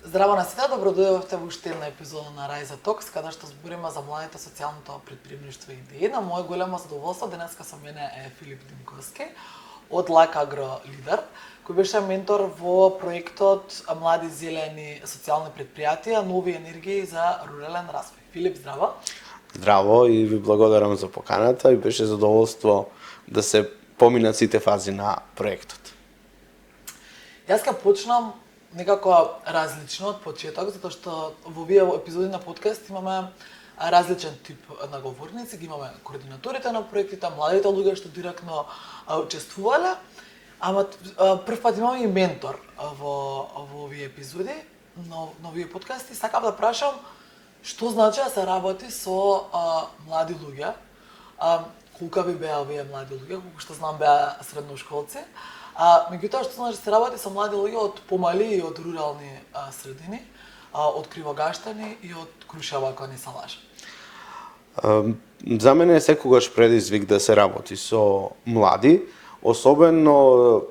Здраво на сите, добродојавте во уште една епизода на Rise Talks, каде што збориме за младите, социјалното предприемништво и идеи. На моје големо задоволство денеска со мене е Филип Димковски од Like Agro Leader, кој беше ментор во проектот Млади зелени социјални предпријатија, нови енергии за рурален развој. Филип, здраво. Здраво и ви благодарам за поканата и беше задоволство да се поминат сите фази на проектот. Јас ка почнам некако различно од почеток, затоа што во овие епизоди на подкаст имаме различен тип на говорници, ги имаме координаторите на проектите, младите луѓе што директно учествувале, ама прв пат имаме и ментор во овие епизоди, но овие подкасти. Сакам да прашам што значи да се работи со млади луѓе, колку ви беа овие млади луѓе, колку што знам беа средношколци, меѓутоа што значи се работи со млади луѓе од помали и од рурални средини, од Кривогаштани и од Крушева, ако не се лажам. За мене е секогаш предизвик да се работи со млади, особено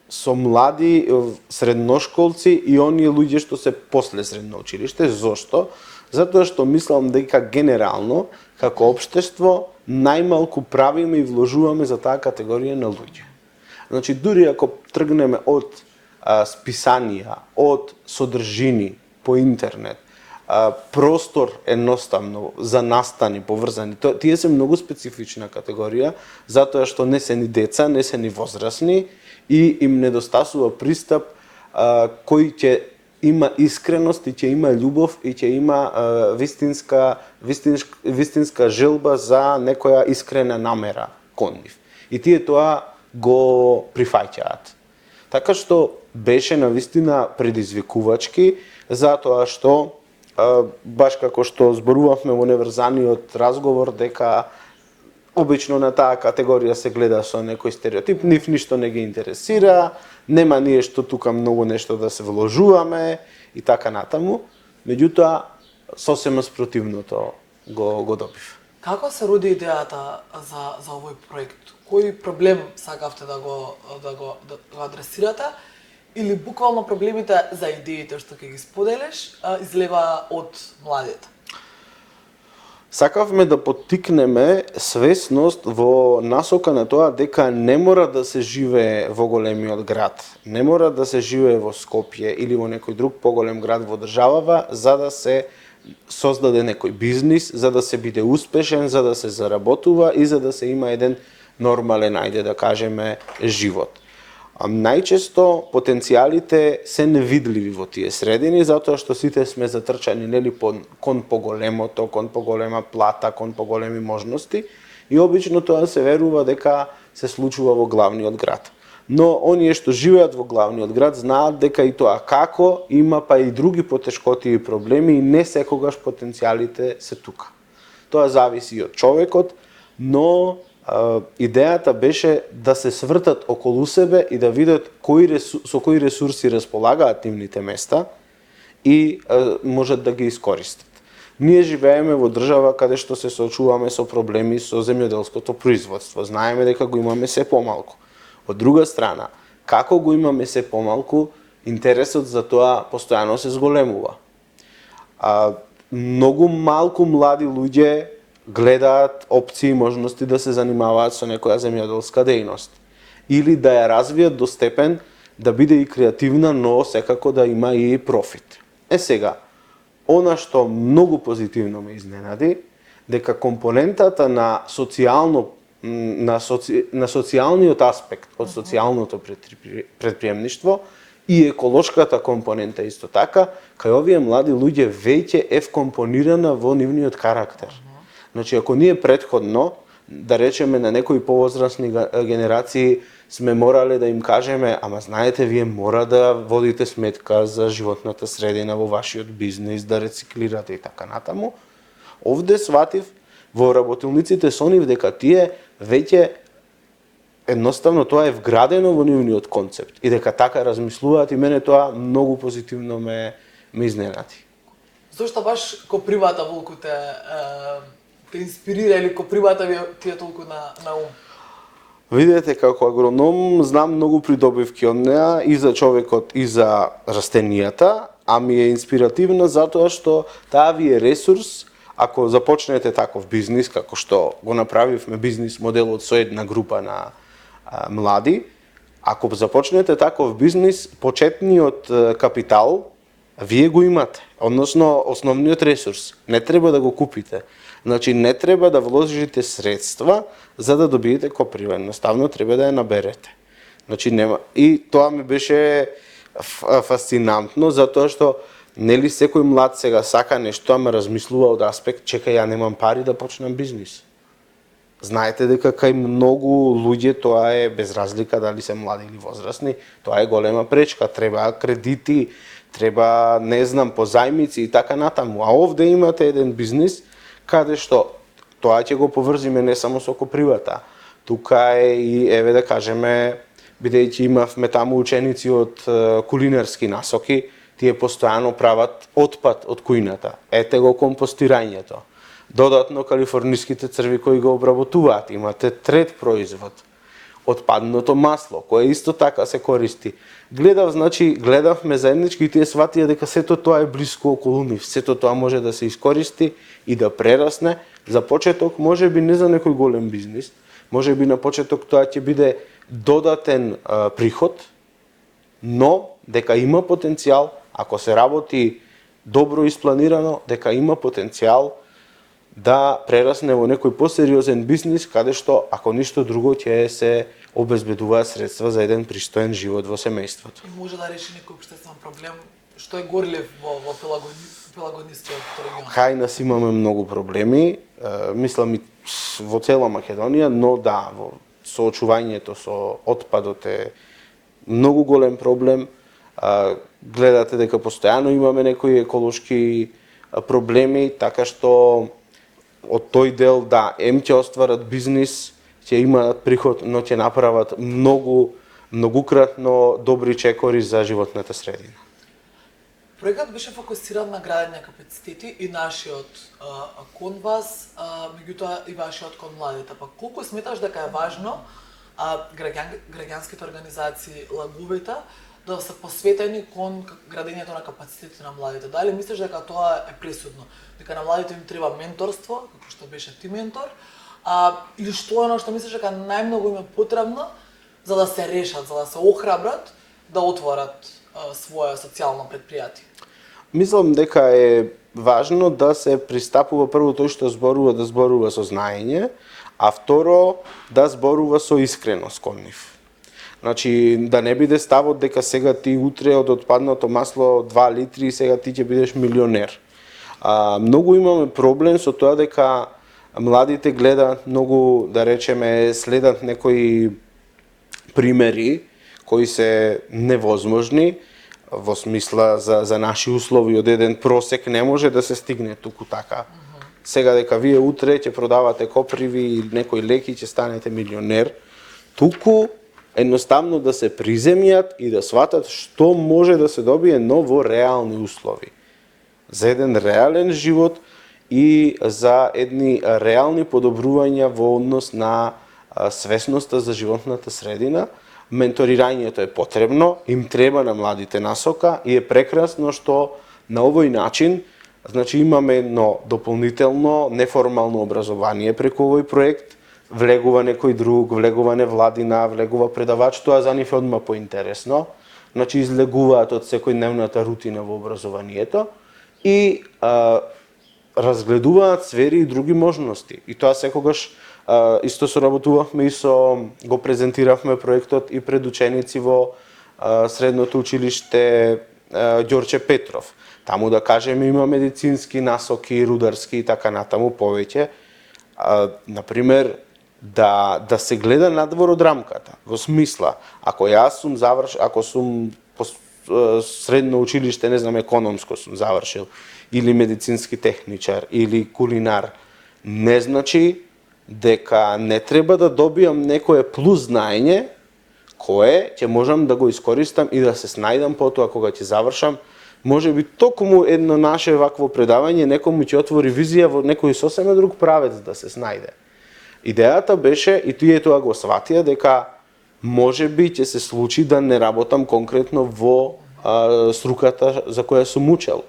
со млади средношколци и оние луѓе што се после средно училиште. Зошто? Затоа што мислам дека генерално, како општество, најмалку правиме и вложуваме за таа категорија на луѓе. Значи, дури ако тргнеме од списанија, од содржини по интернет, простор едноставно за настани поврзани, тие се многу специфична категорија, затоа што не се ни деца, не се ни возрасни и им недостасува пристап кој ќе има искреност и ќе има љубов и ќе има вистинска желба за некоја искрена намера кон нив. И тие тоа го прифаќаат. Така што беше навистина предизвикувачки, затоа што баш како што зборувавме во неврзаниот разговор дека обично на таа категорија се гледа со некој стереотип, нив ништо не ги интересира, нема ние што тука многу нешто да се вложуваме и така натаму, меѓутоа сосема спротивното го добив. Како се роди идејата за овој проект? Кој проблем сакавте да го адресирате, или буквално проблемите за идеите што ќе ги споделиш излева од младите? Сакавме да поттикнеме свесност во насока на тоа дека не мора да се живее во големиот град, не мора да се живее во Скопје или во некој друг поголем град во државава за да се создаде некој бизнис, за да се биде успешен, за да се заработува и за да се има еден нормален, ајде да кажеме, живот. Најчесто потенцијалите се невидливи во тие средини, затоа што сите сме затрчани нели кон поголемото, кон поголема плата, кон поголеми можности и обично тоа се верува дека се случува во главниот град. Но оние што живеат во главниот град знаат дека и тоа како има па и други потешкоти и проблеми и не секогаш потенцијалите се тука. Тоа зависи и од човекот, но идејата беше да се свртат околу себе и да видат со кои ресурси располагаат нивните места и можат да ги искористат. Ние живееме во држава каде што се соочуваме со проблеми со земјоделското производство. Знаеме дека го имаме се помалку. Од друга страна, како го имаме се помалку, интересот за тоа постојано се зголемува. Многу малку млади луѓе гледаат опции и можности да се занимаваат со некоја земјоделска дејност или да ја развијат до степен да биде и креативна, но секако да има и профит. Сега, она што многу позитивно ме изненади, дека компонентата на социјалниот аспект од социјалното предприемништво и еколошката компонента исто така, кај овие млади луѓе веќе е вкомпонирана во нивниот карактер. Значи, ако ние претходно, да речеме на некои повозрасни генерации, сме морале да им кажеме, ама знаете, вие мора да водите сметка за животната средина во вашиот бизнис, да рециклирате и така натаму, овде сватив во работилниците со нив дека тие веќе едноставно тоа е вградено во нивниот концепт и дека така размислуваат и мене тоа многу позитивно ме изненади. Зошто баш копривата волку те инспирира или копривата ви тие толку на ум? Видете, како агроном знам многу придобивки од неа и за човекот и за растенијата, а ми е инспиративна затоа што таа ви е ресурс ако започнете таков бизнис, како што го направивме бизнис моделот со една група на млади. Ако започнете таков бизнис, почетниот капитал вие го имате, односно основниот ресурс. Не треба да го купите. Значи не треба да вложите средства за да добиете коприва, едноставно треба да ја наберете. Значи нема и тоа ми беше фасцинантно затоа што нели секој млад сега сака нешто, ама размислува од аспект чекај ја немам пари да почнам бизнис. Знаете дека кај многу луѓе тоа е без разлика дали се млади или возрастни, тоа е голема пречка, треба кредити, треба не знам позајмици и така натаму. А овде имате еден бизнис каде што тоа ќе го поврзиме не само со копривата. Тука е и еве да кажеме бидејќи имавме таму ученици од кулинарски насоки, тие постојано прават отпад од кујната. Ете го компостирањето. Додатно калифорниските црви кои го обработуваат, имате трет производ. Отпадното масло, кое исто така се користи. Гледавме заеднички и тие сватија дека сето тоа е блиску околу нив, сето тоа може да се искористи и да прерасне. За почеток, можеби не за некој голем бизнис, можеби на почеток тоа ќе биде додатен приход, но дека има потенцијал, ако се работи добро испланирано, дека има потенцијал да прерасне во некој посериозен бизнис, каде што, ако ништо друго, ќе се обезбедуваат средства за еден пристоен живот во семејството. И може да реши некој општествен проблем, што е горлив во пелагонискиот регион. Кај нас имаме многу проблеми, мислам и во цела Македонија, но да, во соочувањето со отпадот е многу голем проблем. Гледате дека постојано имаме некои еколошки проблеми, така што од тој дел, да, ќе остварат бизнис, ќе имаат приход, но ќе направат многукратно добри чекори за животната средина. Проектот беше фокусиран на градење капацитети и нашиот кон вас, меѓутоа и вашиот кон младите. Па колку сметаш дека е важно граѓанските организации, лагувите, да се посветени кон градењето на капацитети на младите? Дали мислиш дека тоа е пресудно? Дека на младите им треба менторство, како што беше ти ментор, или што е оно што мислиш дека најмногу им е потребно за да се решат, за да се охрабрат да отворат свое социјално предпријатие? Мислам дека е важно да се пристапува прво тој што зборува да зборува со знаење, а второ да зборува со искреност кон нив. Значи, да не биде ставот дека сега ти утре од отпадното масло 2 литри и сега ти ќе бидеш милионер. Многу имаме проблем со тоа дека младите гледаат многу, да речеме, следат некои примери кои се невозможни, во смисла за наши услови од еден просек не може да се стигне туку така. Сега дека вие утре ќе продавате коприви или некои леки ќе станете милионер, туку едноставно да се приземјат и да сватат што може да се добие, но во реални услови. За еден реален живот и за едни реални подобрувања во однос на свесноста за животната средина. Менторирањето е потребно, им треба на младите насока и е прекрасно што на овој начин значи имаме едно дополнително неформално образование преку овој проект, влегува некој друг, влегува невладина, влегува предавач, тоа за нив е одма поинтересно, значи излегуваат од секојдневната рутина во образованието и разгледуваат сфери и други можности. И тоа секогаш исто соработувавме и го презентиравме проектот и пред ученици во средното училиште Ѓорче Петров. Таму да кажеме има медицински насоки, рударски и така натаму повеќе. Например, да се гледа надвор од рамката, во смисла, ако јас сум ако сум средно училиште, не знам, економско сум завршил, или медицински техничар, или кулинар, не значи дека не треба да добиам некое плюс знаење, кое ќе можам да го искористам и да се снајдам потоа кога ќе завршам. Може би токму едно наше вакво предавање некому ќе отвори визија во некој сосема друг правец да се снајде. Идејата беше, и тие тоа го сватија, дека може би ќе се случи да не работам конкретно во струката за која сум учел.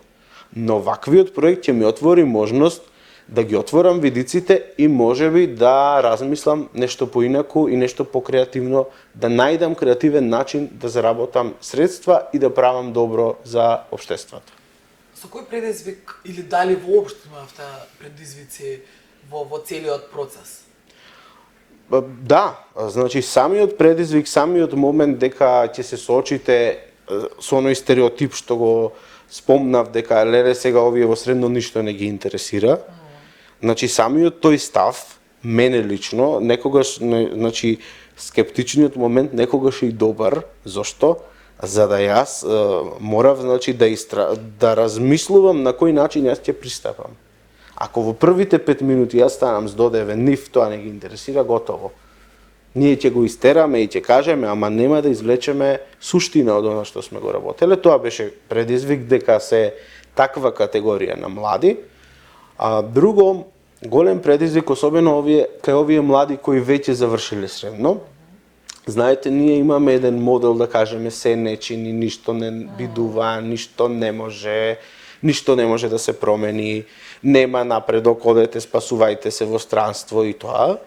Но ваквиот проект ќе ми отвори можност да ги отворам видиците и можеби да размислам нешто поинаку и нешто покреативно, да најдам креативен начин да заработам средства и да правам добро за општеството. Со кој предизвик или дали воопшто имавте предизвици во целиот процес? Да, значи самиот предизвик, самиот момент дека ќе се соочите со оној стереотип што го спомнав дека леле сега овие во средно ништо не ги интересира. Значи самиот тој став мене лично некогаш значи скептичниот момент некогаш е и добар. Зошто? За да јас морав значи да размислувам на кој начин јас ќе пристапам. Ако во првите 5 минути јас станам здодевен, нив тоа не ги интересира, готово. Ние ќе го истераме и ќе кажеме, ама нема да извлечеме суштина од она што сме го работеле. Тоа беше предизвик дека се таква категорија на млади. А друго, голем предизвик, особено кај овие млади кои веќе завршиле средно. Знаете, ние имаме еден модел да кажеме се не чини, ништо не бидува, ништо не може да се промени, нема напредок, одете, спасувајте се во странство и тоа.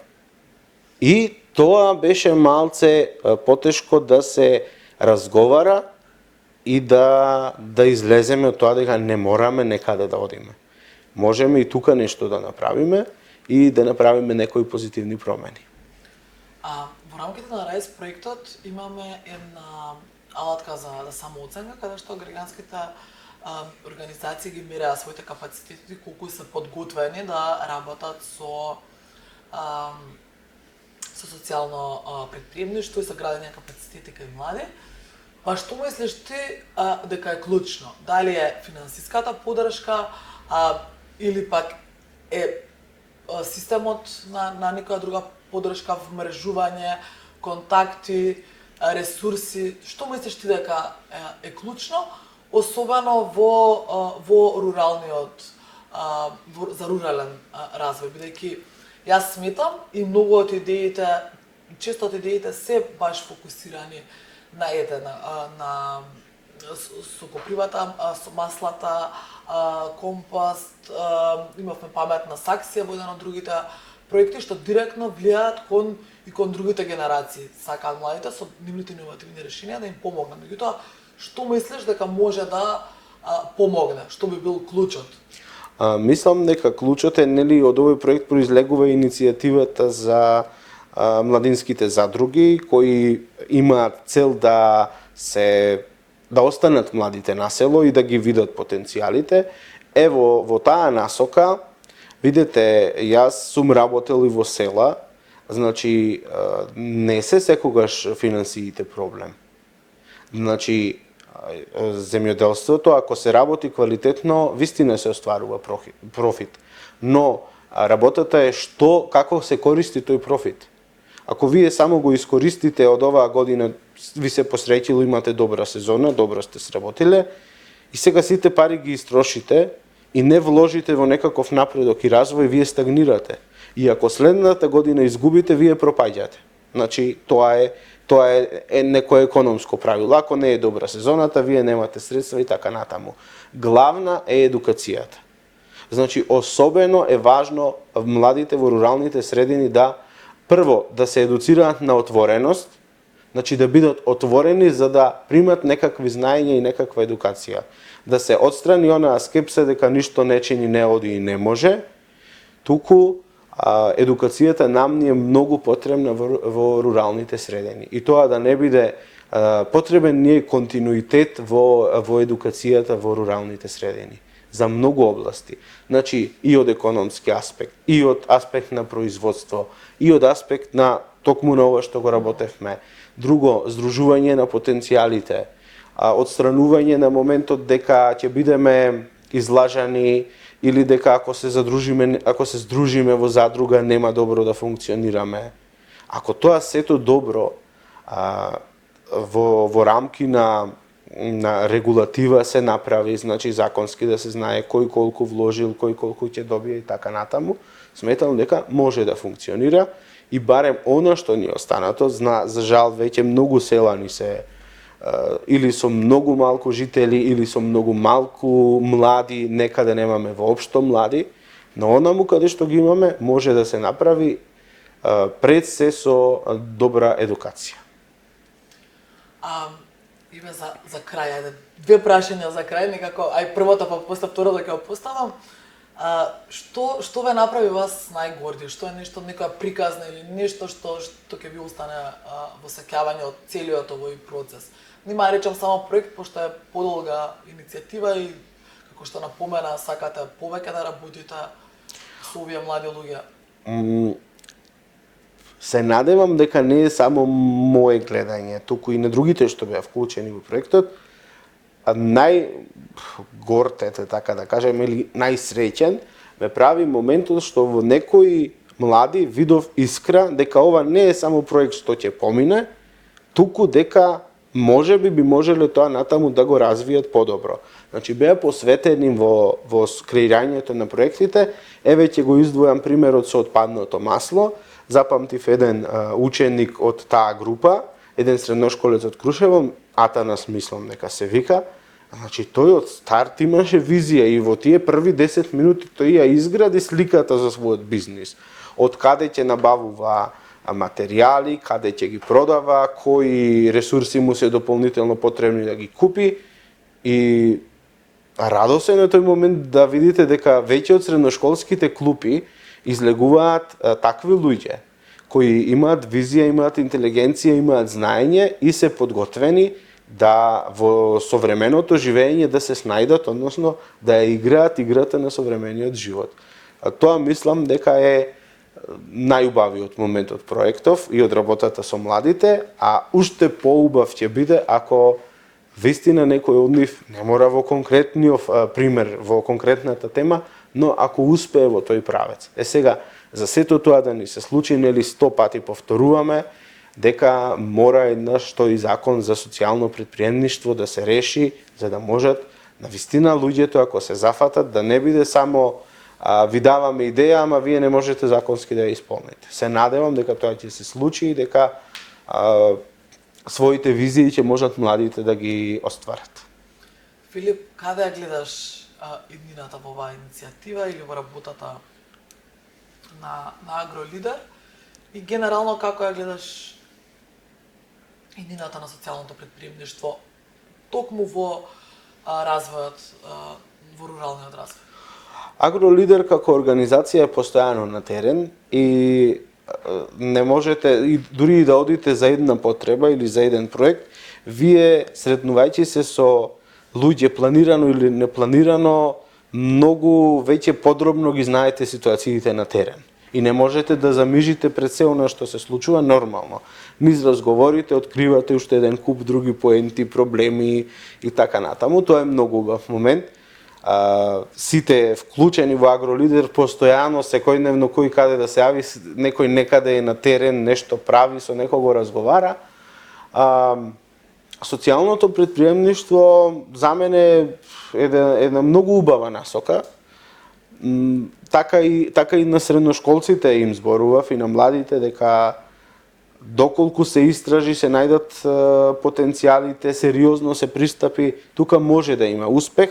И тоа беше малце потешко да се разговара и да излеземе од тоа дека не мораме некаде да одиме. Можеме и тука нешто да направиме и да направиме некои позитивни промени. Во рамките на Rise проектот имаме една алатка за самооценка, каде што граѓанските организации ги мереа своите капацитети, колку се подготвени да работат со социјално предприемништво и со градење капацитети кај млади. Па што мислиш ти дека е клучно? Дали е финансиската поддршка или пак е системот на некоја друга поддршка, вмрежување, контакти, ресурси? Што мислиш ти дека е клучно, особено во руралниот за рурален развој, бидејќи јас сметам и многу од идеите, често од идеите се баш фокусирани на на сокопривата, маслата, компост, имавме паметна саксија во еден од другите проекти што директно влијаат кон другите генерации. Сакаат младите со нивните иновативни решенија да им помогнат. Меѓутоа, што мислиш дека може да помогне? Што би бил клучот? Мислам дека клучот е, нели, од овој проект произлегува иницијативата за младинските задруги кои имаат цел да останат младите на село и да ги видат потенцијалите. Ево, во таа насока, видете, јас сум работел и во села, значи не се секогаш финансиите проблем. Значи, земјоделството, ако се работи квалитетно, вистина се остварува профит. Но работата е како се користи тој профит. Ако вие само го искористите од оваа година, ви се посреќило, имате добра сезона, добро сте сработиле, и сега сите пари ги истрошите и не вложите во некаков напредок и развој, вие стагнирате. И ако следната година изгубите, вие пропаѓате. Значи, тоа е некое економско правило. Ако не е добра сезоната, вие немате средства и така натаму. Главна е едукацијата. Значи, особено е важно младите во руралните средини прво да се едуцираат на отвореност, значи да бидат отворени за да примат некакви знаења и некаква едукација. Да се отстрани онаа скепса дека ништо не чини, не оди и не може, туку едукацијата нам ни е многу потребна во руралните средини. И тоа да не биде потребен ни е континуитет во едукацијата во руралните средини. За многу области. Значи, и од економски аспект, и од аспект на производство, и од аспект на токму на ова што го работевме. Друго, здружување на потенцијалите, отстранување на моментот дека ќе бидеме излажани или дека ако се здружиме во задруга нема добро да функционираме. Ако тоа сето добро во рамки на регулатива се направи, значи законски да се знае кој колку вложил, кој колку ќе добие и така натаму, сметам дека може да функционира и барем она што ни останато, за жал веќе многу села ни се или со многу малку жители, или со многу малку млади, некаде немаме воопшто млади, но онаму каде што ги имаме, може да се направи пред се со добра едукација. Име за крај, ајде, две прашања за крај, некако, ај првото па после второто ќе го поставам. Што ве направи вас најгорди? Што е нешто, некоја приказна или нешто што ќе ви остане во сеќавање од целиот овој процес? Нема речам само проект, пошто е подолга иницијатива и како што напомена, сакате повеќе да работите со овие млади луѓе. Се надевам дека не е само мое гледање, туку и на другите што беа вклучени во проектот. Најгорд, така да кажем, или најсреќен, ме прави моментот што во некои млади видов искра дека ова не е само проект што ќе помине, туку дека можеби би можеле тоа натаму да го развијат подобро. Значи беа посветени во креирањето на проектите. Еве ќе го издвојам примерот со отпадното масло. Запамтив еден ученик од таа група, еден средношколец од Крушево, Атанас мислам дека се вика. Значи тој од старт имаше визија и во тие први 10 минути тој ја изгради сликата за својот бизнис. Од каде ќе набавува материјали, каде ќе ги продава, кои ресурси му се дополнително потребни да ги купи, и радосен е тој момент да видите дека веќе од средношколските клупи излегуваат такви луѓе кои имаат визија, имаат интелигенција, имаат знаење и се подготвени да во современото живење да се снајдат, односно да ја играат играта на современиот живот. Тоа мислам дека е најубавиот момент од проектов и од работата со младите, а уште поубав ќе биде ако вистина некој од нив, не мора во конкретниот пример, во конкретната тема, но ако успее во тој правец. Сега, за сето тоа да ни се случи, нели 100 пати повторуваме, дека мора еднаш тој закон за социјално претприемништво да се реши, за да можат навистина луѓето, ако се зафатат, да не биде само ви даваме идеја, ама вие не можете законски да ја исполните. Се надевам дека тоа ќе се случи и дека своите визии ќе можат младите да ги остварат. Филип, каде ја гледаш иднината во оваа иницијатива или во работата на Агролидер и генерално како ја гледаш иднината на социјалното претприемништво токму во развојот, во руралниот развој? Агролидер како организација е постојано на терен и не можете, и дури и да одите за една потреба или за еден проект, вие сретнувајќи се со луѓе планирано или непланирано, многу веќе подробно ги знаете ситуациите на терен. И не можете да замижите пред се она што се случува нормално. Низ разговорите откривате уште еден куп други поенти, проблеми и така натаму. Тоа е многу убав момент. Сите вклучени во Агролидер постојано, секојдневно, кој каде да се јави, некој некаде е на терен, нешто прави, со некого разговара. Социјалното претприемништво за мене е една многу убава насока. Така и на средношколците им зборував и на младите дека доколку се истражи, се најдат потенцијалите, сериозно се пристапи, тука може да има успех,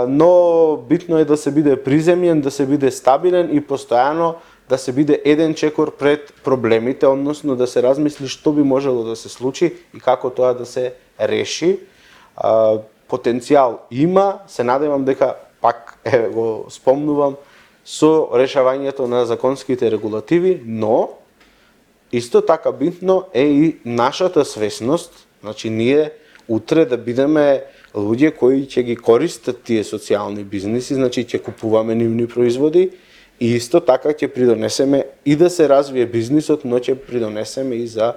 но битно е да се биде приземјен, да се биде стабилен и постојано да се биде еден чекор пред проблемите, односно да се размисли што би можело да се случи и како тоа да се реши. Потенцијал има, се надевам дека пак го спомнувам со решавањето на законските регулативи, но исто така битно е и нашата свесност, значи ние утре да бидеме луѓе кои ќе ги користат тие социјални бизниси, значи ќе купуваме нивни производи и исто така ќе придонесеме и да се развие бизнисот, но ќе придонесеме и за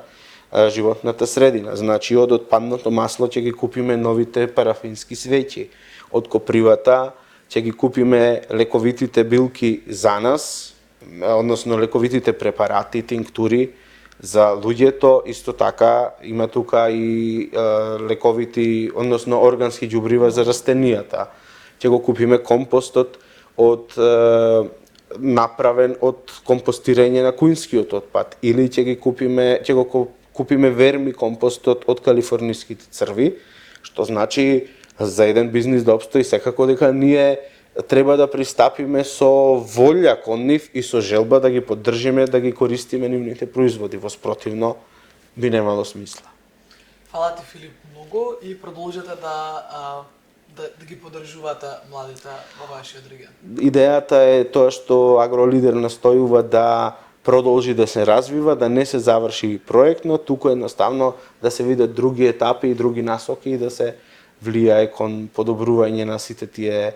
животната средина. Значи од отпадното масло ќе ги купиме новите парафински свеќи, од копривата ќе ги купиме лековитите билки за нас, односно лековитите препарати, тинктури за луѓето, исто така има тука и лековити, односно органски ѓубрива за растенијата. Ќе го купиме компостот направен од компостирање на куинскиот отпад, или ќе го купиме верми компостот од калифорниските црви, што значи за еден бизнис да обстои секако дека ние треба да пристапиме со волја кон нив и со желба да ги поддржиме, да ги користиме нивните производи, во спротивно би немало смисла. Фала ти, Филип, многу и продолжете да ги поддржувате младите во вашиот регион. Идејата е тоа што Агролидер настојува да продолжи да се развива, да не се заврши проектно, туку едноставно да се видат други етапи и други насоки и да се влијае кон подобрување на сите тие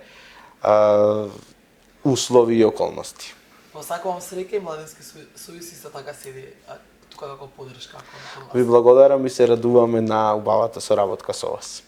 услови и околности. Посакувам среќа и Младински сојуз исто така седи тука како поддршка кон вас. Ви благодарам и се радуваме на убавата соработка со вас.